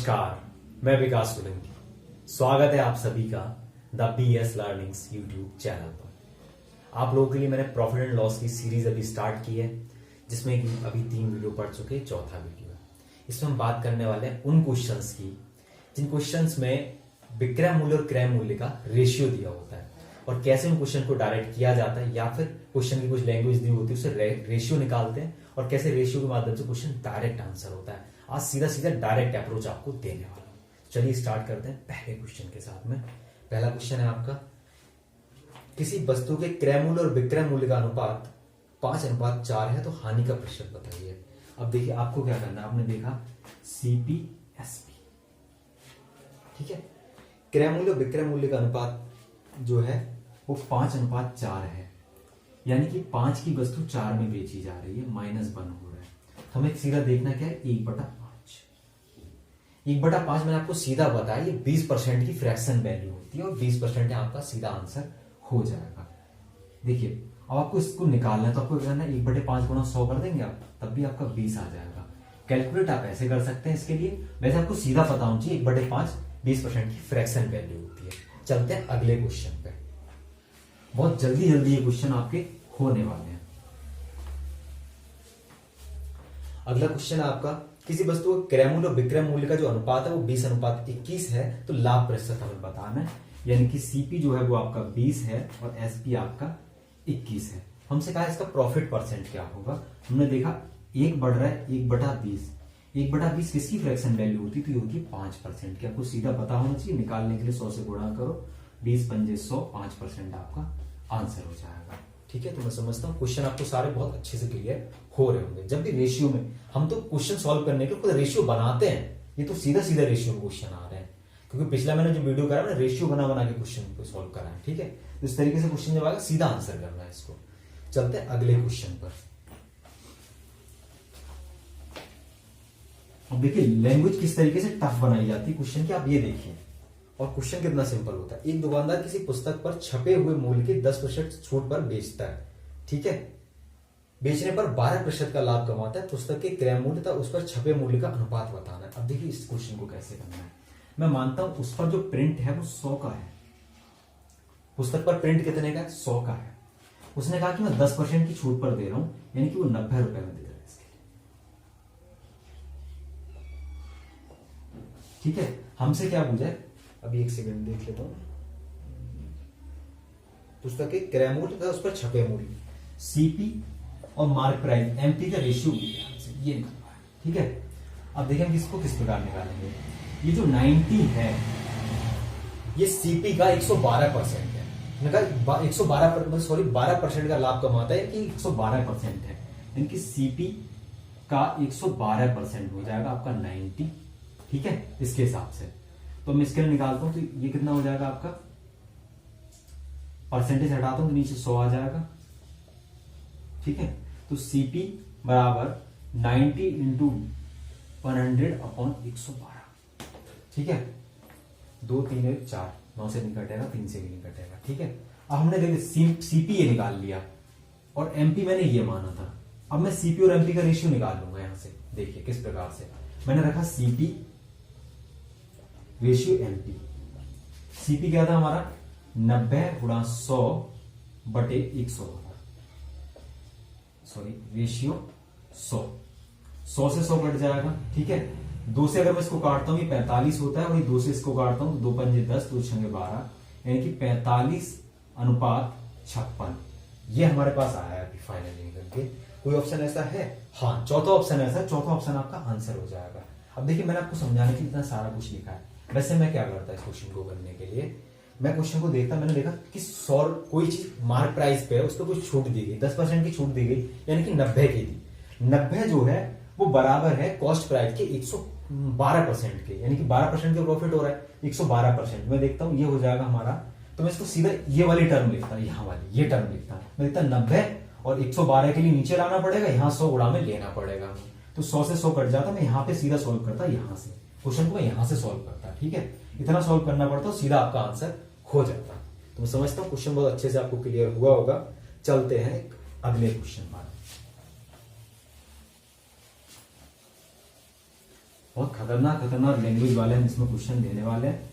नमस्कार, मैं विकास सोलंकी। स्वागत है आप सभी का the BS learnings YouTube channel पर। आप लोगों के लिए मैंने प्रॉफिट एंड लॉस की सीरीज अभी स्टार्ट की है, जिसमें कि अभी 3 वीडियो पढ़ चुके, चौथा वीडियो है। इसमें हम बात करने वाले हैं उन क्वेश्चंस की जिन क्वेश्चंस में विक्रय मूल्य और क्रय मूल्य का रेशियो दिया होता है और कैसे उन क्वेश्चन को डायरेक्ट किया जाता है, या फिर क्वेश्चन की कुछ लैंग्वेज दी होती है उससे रेशियो निकालते हैं और कैसे रेशियो के माध्यम से क्वेश्चन डायरेक्ट आंसर होता है। आज सीधा सीधा डायरेक्ट अप्रोच आपको देने वाला हूं। चलिए स्टार्ट करते हैं पहले क्वेश्चन के साथ में। पहला क्वेश्चन है आपका, किसी वस्तु के क्रय मूल्य और विक्रय मूल्य का अनुपात 5:4 है तो हानि का प्रतिशत बताइए। अब देखिए आपको क्या करना है, आपने देखा CPSP, ठीक है। क्रय मूल्य और विक्रय मूल्य का अनुपात जो है वो 5:4 है, यानी कि 5 की वस्तु 4 में बेची जा रही है, -1 हो रहा है। तो हमें सीधा देखना क्या है, 1/5। 1/5 मैंने आपको सीधा बताया, ये 20% की फ्रैक्शन वैल्यू होती है और 20% आपका सीधा आंसर हो जाएगा। देखिए अब आपको इसको निकालना है तो आपको करना है 1/5 गुणा 100 कर देंगे आप, तब भी आपका 20 आ जाएगा। कैलकुलेट आप ऐसे कर सकते हैं इसके लिए, वैसे आपको सीधा पता होना चाहिए 1/5 20% की फ्रैक्शन वैल्यू होती है। चलते हैं अगले क्वेश्चन पे। बहुत जल्दी जल्दी ये क्वेश्चन आपके होने वाले हैं। अगला क्वेश्चन है आपका, किसी वस्तु का क्रय मूल्य और विक्रय मूल्य का जो अनुपात है वो 20:21 है तो लाभ प्रतिशत हमें बताना है। यानी कि CP जो है वो आपका 20 है और SP आपका 21 है। हमसे कहा इसका प्रॉफिट परसेंट क्या होगा। हमने देखा 1 बढ़ रहा है 1/20। 1/20 किसकी फ्रैक्शन वैल्यू होती, तो ये होती है 5% की। आपको सीधा पता होना चाहिए, निकालने के लिए 100 से गुणा करो, 20 पंजे 100, 5% आपका आंसर हो जाएगा। ठीक है, तो मैं समझता हूँ क्वेश्चन आपको सारे बहुत अच्छे से क्लियर हो रहे होंगे। जब भी रेशियो में, हम तो क्वेश्चन सॉल्व करने के खुद रेशियो बनाते हैं, ये तो सीधा सीधा रेशियो में क्वेश्चन आ रहे हैं, क्योंकि पिछला मैंने जो वीडियो करा मैंने रेशियो बना बना के क्वेश्चन को सॉल्व करा है। ठीक है, तो इस तरीके से क्वेश्चन जब आएगा सीधा आंसर करना है इसको। चलते हैं अगले क्वेश्चन पर। अब देखिए लैंग्वेज किस तरीके से टफ बनाई जाती है क्वेश्चन की, आप ये देखिए। और क्वेश्चन कितना सिंपल होता है, एक दुकानदार किसी पुस्तक पर छपे हुए मूल्य के 10% छूट पर बेचता है। ठीक है, बेचने पर 12% का लाभ कमाता है। पुस्तक के क्रय मूल्य तथा उस पर छपे मूल्य का अनुपात बताना है। अब देखिए इस क्वेश्चन को कैसे करना है। मैं मानता हूं उस पर जो प्रिंट है वो 100 का है। पुस्तक पर प्रिंट कितने का है, 100 का है। उसने कहा कि मैं 10% की छूट पर दे रहा हूं, यानी कि वो 90 रुपए में दे रहा है इसके लिए। ठीक है, हमसे क्या पूछा है, अभी एक सेकंड देख लेता हूं। पुस्तक के क्रय मूल्य तथा उस पर छपे मूल्य, CP और मार्क प्राइस MP का रेशियो ये निकलवा है। ठीक है, अब देखें हम इसको किस प्रकार निकालेंगे। ये जो 90 है ये CP का 112% है। मैंने कहा 12% का लाभ कमाता है कि 112% है, यानी कि CP का 112% हो जाएगा आपका 90। ठीक है, इसके हिसाब से तो मैं इसके लिए निकालता हूं, तो ये कितना हो जाएगा आपका, परसेंटेज हटाता हूं तो नीचे 100 आ जाएगा। ठीक है, तो CP बराबर 90 इंटू 100/112। ठीक है, 2 3 1 4, 9 से नहीं कटेगा, 3 से भी नहीं कटेगा। ठीक है, अब हमने देखिए CP ये निकाल लिया और MP मैंने ये माना था। अब मैं CP और MP का रेशियो निकाल लूंगा यहां से। देखिए किस प्रकार से मैंने रखा, CP रेशियो MP। CP क्या था हमारा, 90 × 100/100, सॉरी रेशियो 100 से 100 कट जाएगा। ठीक है, 2 से अगर मैं इसको काटता हूं ये 45 होता है, और 2 से इसको काटता हूं तो 2 पंजे 10, 2 छंगे 12, यानी कि 45:56। ये हमारे पास आया है अभी फाइनली करके। कोई ऑप्शन ऐसा है, हाँ चौथा ऑप्शन ऐसा है, चौथा ऑप्शन आपका आंसर हो जाएगा। अब देखिए मैंने आपको समझाने के लिए इतना सारा कुछ लिखा है। वैसे मैं क्या करता इस क्वेश्चन को करने के लिए, मैं क्वेश्चन को देखता, मैंने देखा कि 100 कोई चीज मार्क प्राइस पे है, उसको कुछ छूट दी गई, 10% की छूट दी गई, यानी कि 90 की दी। 90 जो है वो बराबर है कॉस्ट प्राइस के 112% के, यानी कि 12% का प्रॉफिट हो रहा है, 112%। मैं देखता हूं ये हो जाएगा हमारा, तो मैं इसको सीधा ये वाली टर्म लिखता, यहाँ वाली ये टर्म लिखता। मैं लिखता 90 और 112 के लिए नीचे लाना पड़ेगा, यहाँ 100 गुणा में लेना पड़ेगा, तो 100 से 100 कट जाता। मैं यहाँ पे सीधा सॉल्व करता, यहाँ से क्वेश्चन को मैं यहाँ से सॉल्व करता। ठीक है, इतना सॉल्व करना पड़ता, सीधा आपका आंसर हो जाता। तो मैं समझता हूं क्वेश्चन बहुत अच्छे से आपको क्लियर हुआ होगा। चलते हैं अगले क्वेश्चन पर। बहुत खतरनाक खतरनाक लैंग्वेज वाले हैं जिसमें क्वेश्चन देने वाले हैं।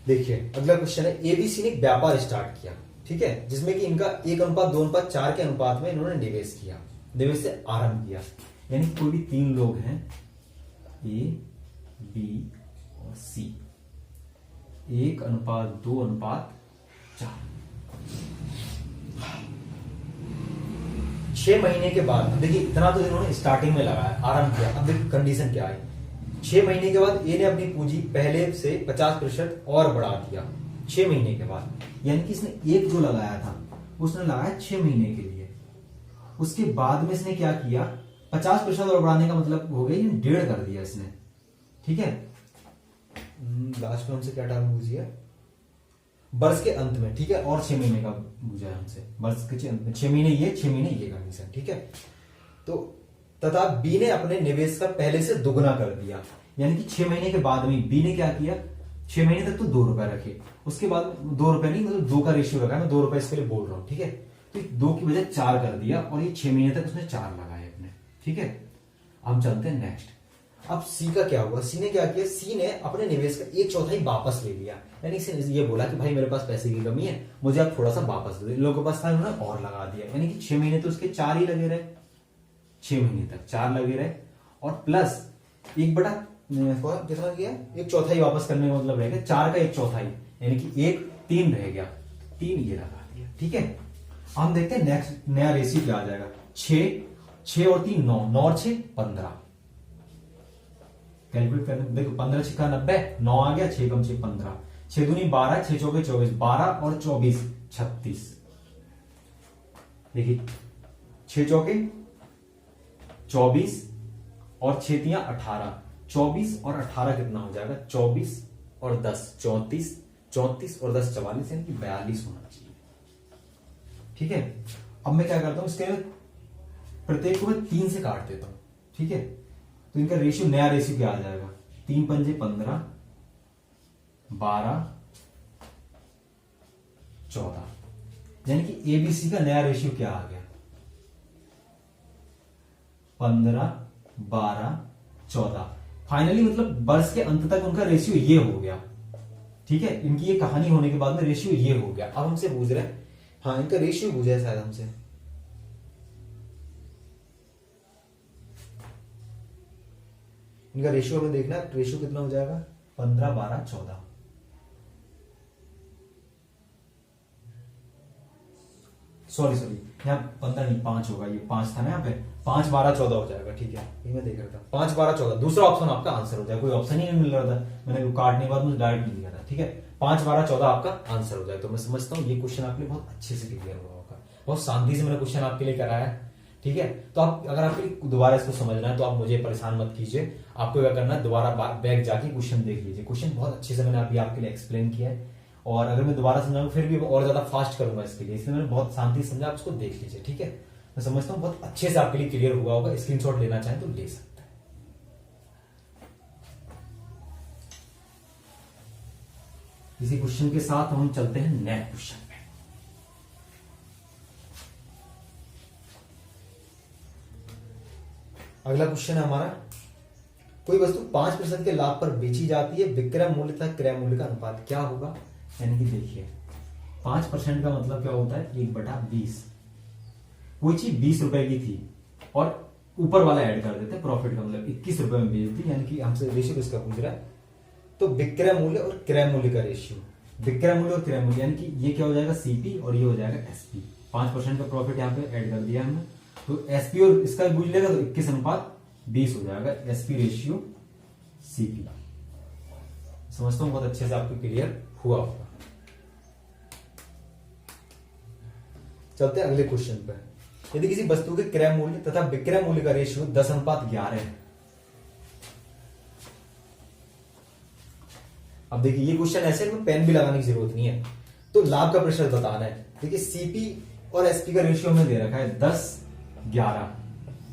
देखिए अगला क्वेश्चन है, एबीसी ने एक व्यापार स्टार्ट किया, ठीक है, जिसमें कि इनका 1:2:4 के अनुपात में इन्होंने निवेश किया, निवेश से आरंभ किया। यानी कोई भी 3 लोग हैं, ए बी और सी, 1:2:4। 6 महीने के बाद, देखिए इतना तो इन्होंने स्टार्टिंग में लगाया, आरंभ किया। अब देखिए कंडीशन क्या है, 6 महीने के बाद ए ने अपनी पूंजी पहले से 50% और बढ़ा दिया 6 महीने के बाद। यानी कि इसने एक जो लगाया था उसने लगाया 6 महीने के लिए, उसके बाद में इसने क्या किया, 50% और बढ़ाने का मतलब हो गया 1.5 कर दिया इसने, ठीक है। लास्ट में हमसे क्या टाइम पूछिए, वर्ष के अंत में, ठीक है, और 6 महीने का पूछा है हमसे, वर्ष के अंत में 6 महीने ये 6 महीने ये कंडीशन, ठीक है। तो तथा बी ने अपने निवेश का पहले से दुगना कर दिया। यानी कि 6 महीने के बाद में बी ने क्या किया, 6 महीने तक तो 2 रुपए रखे, उसके बाद 2 रुपए नहीं, मतलब 2 का रेशियो रखा, मैं 2 रुपए इसके लिए बोल रहा हूं, ठीक है। तो 2 की बजाय 4 कर दिया और ये 6 महीने तक उसने 4 लगाए अपने, ठीक है। हम चलते हैं नेक्स्ट। अब सी का क्या हुआ, सी ने क्या किया, सी ने अपने निवेश का 1/4 वापस ले लिया। यानी इसने ये बोला कि भाई मेरे पास पैसे की कमी है, मुझे आप थोड़ा सा वापस दे दो। लोगों के पास था, उन्होंने और लगा दिया। यानी कि 6 महीने तो उसके 4 ही लगे रहे, 6 महीने तक 4 लगे रहे, और प्लस 1/कितना किया, 1/4 वापस करने का मतलब रहेगा 4 का 1/4, यानी कि 3 रह गया, 3 ये लगा दिया, ठीक है। हम देखते हैं नेक्स्ट नया रेशियो क्या आ जाएगा। 6 और 3 9, 9 और 6 15। कैलकुलेट करने, देखो 15 6 90, 9 आ गया, 6 कम 6 15, 6 दूनी 12, 6 चौके 24, 12 और 24 36। देखिए 6 चौके 24 और 6 तियां 18, 24 और 18 कितना हो जाएगा, 24 और 10 34, 34 और 10 44, यानी कि 42 होना चाहिए, ठीक है। अब मैं क्या करता हूं, इसके प्रत्येक को मैं 3 से काट देता हूं, ठीक है। तो इनका रेशियो, नया रेशियो क्या आ जाएगा, 3 पंजे 15, 12 14। यानी कि एबीसी का नया रेशियो क्या आ गया, 15 12 14। फाइनली मतलब वर्ष के अंत तक उनका रेशियो ये हो गया, ठीक है। इनकी ये कहानी होने के बाद में रेशियो ये हो गया। अब हमसे पूछ रहे हैं, हाँ इनका रेशियो पूछा है शायद हमसे, इनका रेशियो हमें देखना है, रेशियो कितना हो जाएगा, 15 12 14। सॉरी यहाँ 15 नहीं 5 होगा, ये 5 था ना यहाँ पे, 5 12 14 हो जाएगा, ठीक है। ये मैं देख रहा था 5 12 14, दूसरा ऑप्शन आपका आंसर हो जाएगा। कोई ऑप्शन ही नहीं मिल रहा था, मैंने काटने के बाद मुझे डायरेक्ट मिल गया था, ठीक है। 5 12 14 आपका आंसर हो जाए। तो मैं समझता हूँ ये क्वेश्चन आपके लिए बहुत अच्छे से क्लियर हुआ होगा, बहुत शांति से मैंने क्वेश्चन आपके लिए कराया है, ठीक है। तो आप अगर आपके दोबारा इसको समझना है तो आप मुझे परेशान मत कीजिए, आपको क्या करना है, दोबारा बैक जाके क्वेश्चन देख लीजिए। क्वेश्चन बहुत अच्छे से मैंने अभी आपके लिए एक्सप्लेन किया है, और अगर मैं दोबारा समझाऊंगा फिर भी और ज्यादा फास्ट करूंगा इसके लिए, इसलिए मैंने बहुत शांति से समझा, आप उसको देख लीजिए, ठीक है। मैं समझता हूँ बहुत अच्छे से आपके लिए क्लियर हुआ होगा। स्क्रीनशॉट लेना चाहें तो ले सकते हैं। इसी क्वेश्चन के साथ हम चलते हैं नेक्स्ट क्वेश्चन में। अगला क्वेश्चन है हमारा, कोई वस्तु 5% के लाभ पर बेची जाती है, विक्रय मूल्य तथा क्रय मूल्य का अनुपात क्या होगा। यानी कि देखिए 5% का मतलब क्या होता है, 1/20। कोई चीज 20 रुपए की थी और ऊपर वाला ऐड कर देते हैं प्रॉफिट का, मतलब 21 रुपए में बेच दी। यानी कि हमसे रेशियो किसका पूछ रहा है, तो विक्रय मूल्य और क्रय मूल्य का रेशियो, विक्रय मूल्य और क्रय मूल्य, यानी कि ये क्या हो जाएगा, सीपी और ये हो जाएगा एसपी। 5% का प्रॉफिट यहाँ पे ऐड कर दिया हमने, तो एसपी और इसका पूछ लेगा तो 21:20 हो जाएगा, एसपी रेशियो सीपी। समझता हूं बहुत अच्छे से आपको क्लियर हुआ होगा। चलते हैं अगले क्वेश्चन पर। यदि किसी वस्तु के क्रय मूल्य तथा विक्रय मूल्य का रेशियो 10:11 है। अब देखिए ये क्वेश्चन ऐसे में पेन भी लगाने की जरूरत नहीं है, तो लाभ का प्रतिशत बताना है। देखिए सीपी और एसपी का रेशियो हमने दे रखा है 10:11,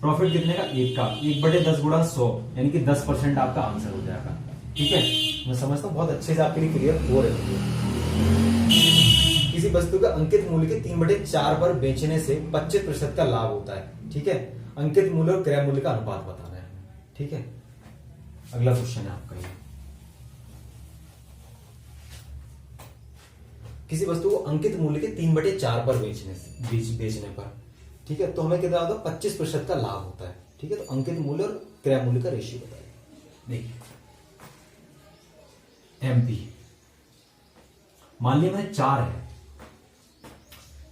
प्रॉफिट कितने का, 1 का, 1/10 गुणा 100, यानी कि 10% आपका आंसर हो जाएगा, ठीक है। मैं समझता हूं बहुत अच्छे से आपके लिए क्लियर हो रहे होंगे। किसी वस्तु का अंकित मूल्य के 3/4 पर बेचने से 25% का लाभ होता है, ठीक है। अंकित मूल्य और क्रय मूल्य का अनुपात बताना। ठीक है, अगला क्वेश्चन है आपका ये, किसी वस्तु को अंकित मूल्य के 3/4 पर बेचने पर, ठीक है, तो हमें कितना होता है, 25% का लाभ होता है। ठीक है, तो अंकित मूल्य और क्रय मूल्य का रेशियो बताइए। देखिए एमपी मान लिया मैंने 4 है,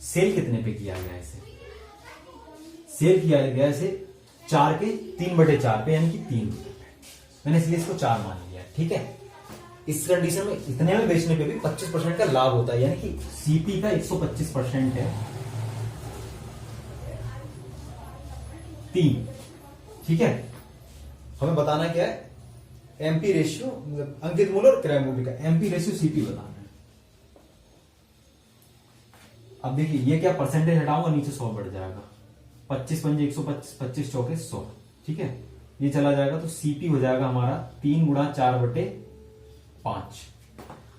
सेल कितने पे किया गया, इसे सेल किया गया इसे 4 के 3/4 पे, यानी कि 3 रुपए पे। मैंने इसलिए इसको 4 मान लिया। ठीक है, इस कंडीशन में इतने में बेचने पे भी 25% का लाभ होता है, यानी कि सीपी का 125% है 3। ठीक है, हमें बताना क्या है, एमपी रेशियो, अंकित मूल्य और क्रय मूल्य का एमपी रेशियो सीपी बताना है। अब देखिए ये क्या, परसेंटेज हटाऊंगा नीचे 100 बढ़ जाएगा, 25 पंजे 125, 25 चौके 100। ठीक है, ये चला जाएगा तो सीपी हो जाएगा हमारा 3 × 4/5।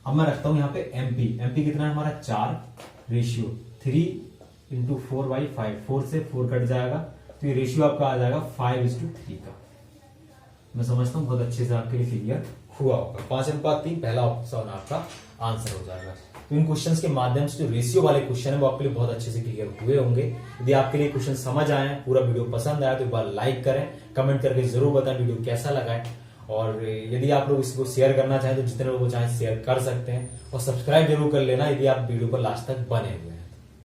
अब मैं रखता हूं यहां पे एमपी, एमपी कितना है हमारा 4, रेशियो 3 × 4/5, 4 से 4 कट जाएगा, तो ये रेशियो आपका आ जाएगा 5:3 का। मैं समझता हूं बहुत अच्छे से आपके लिए क्लियर हुआ होगा। 5:3 पहला ऑप्शन आपका आंसर हो जाएगा। तो इन क्वेश्चंस के माध्यम से जो रेशियो वाले क्वेश्चन है वो आपके लिए बहुत अच्छे से क्लियर हुए होंगे। यदि आपके लिए क्वेश्चन समझ आए, पूरा वीडियो पसंद आया तो एक बार लाइक करें, कमेंट करके जरूर बताएं वीडियो कैसा लगा है, और यदि आप लोग इसको शेयर करना चाहें तो जितने लोगों को चाहें शेयर कर सकते हैं, और सब्सक्राइब जरूर कर लेना यदि आप वीडियो पर लास्ट तक बने हुए।